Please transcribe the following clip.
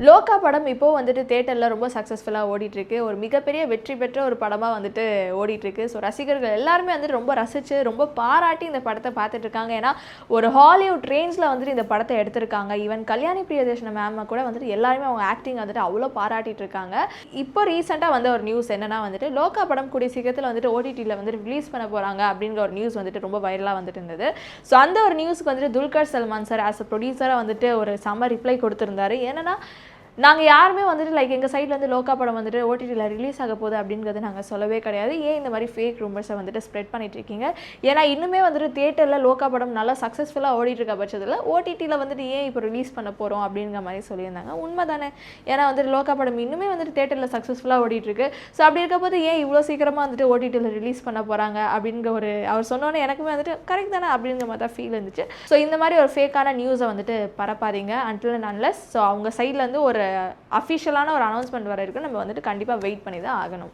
லோகா படம் இப்போ வந்துட்டு தியேட்டரில் ரொம்ப சக்ஸஸ்ஃபுல்லாக ஓடிட்டுருக்கு. ஒரு மிகப்பெரிய வெற்றி பெற்ற ஒரு படமாக வந்துட்டு ஓடிட்டுருக்கு. ஸோ ரசிகர்கள் எல்லாருமே வந்துட்டு ரொம்ப ரசித்து ரொம்ப பாராட்டி இந்த படத்தை பார்த்துட்ருக்காங்க. ஏன்னா ஒரு ஹாலிவுட் ரேஞ்சில் வந்துட்டு இந்த படத்தை எடுத்திருக்காங்க. ஈவன் கல்யாணி பிரியதர்ஷன மேம் கூட வந்துட்டு எல்லாருமே அவங்க ஆக்டிங் வந்துட்டு அவ்வளோ பாராட்டிட்டு இருக்காங்க. இப்போ ரீசெண்டாக வந்த ஒரு நியூஸ் என்னன்னா வந்துட்டு லோகா படம் கூடிய சீக்கிரத்தில் வந்துட்டு ஓடிடியில் வந்துட்டு ரிலீஸ் பண்ண போகிறாங்க அப்படிங்கிற ஒரு நியூஸ் வந்துட்டு ரொம்ப வைரலாக வந்துட்டு இருந்தது. ஸோ அந்த ஒரு நியூஸ்க்கு வந்துட்டு Dulquer Salmaan sir as a ப்ரொடியூசராக வந்துட்டு ஒரு செம ரிப்ளை கொடுத்துருந்தாரு. ஏன்னா நாங்கள் யாருமே வந்துட்டு லைக் எங்கள் சைட்லேருந்து லோகா படம் வந்துட்டு ஓடிடியில் ரிலீஸ் ஆக போகுது அப்படிங்கிறது நாங்கள் சொல்லவே கிடையாது. ஏன் இந்த மாதிரி ஃபேக் ரூமர்ஸை வந்துட்டு ஸ்ப்ரெட் பண்ணிட்டு இருக்கீங்க? ஏன்னா இன்னுமே வந்துட்டு தியேட்டரில் லோகா படம் நல்லா சக்ஸஸ்ஃபுல்லாக ஓடிட்டு இருக்க பட்சத்தில் ஓடிடியில் வந்துட்டு ஏன் இப்போ ரிலீஸ் பண்ண போகிறோம் அப்படிங்கிற மாதிரி சொல்லியிருந்தாங்க. உண்மை தானே? ஏன்னா வந்துட்டு லோகா படம் இன்னுமே வந்துட்டு தியேட்டரில் சக்ஸஸ்ஃபுல்லாக ஓடிட்டுருக்கு. ஸோ அப்படி இருக்கும்போது ஏன் இவ்வளோ சீக்கிரமாக வந்துட்டு ஓடிடியில் ரிலீஸ் பண்ண போகிறாங்க அப்படிங்கிற ஒரு அவர் சொன்னோன்னே எனக்குமே வந்துட்டு கரெக்ட் தானே அப்படிங்கிற மாதிரி தான் ஃபீல் இருந்துச்சு. ஸோ இந்த மாதிரி ஒரு ஃபேக்கான நியூஸை வந்துட்டு பரப்பாதீங்க அன்டில் அண்ட் அன்லெஸ் ஸோ அவங்க சைட்லேருந்து ஒரு அஃபிஷியலான ஒரு அனௌன்ஸ்மெண்ட் வர இருக்கு. நம்ம வந்துட்டு கண்டிப்பாக வெயிட் பண்ணி தான் ஆகணும்.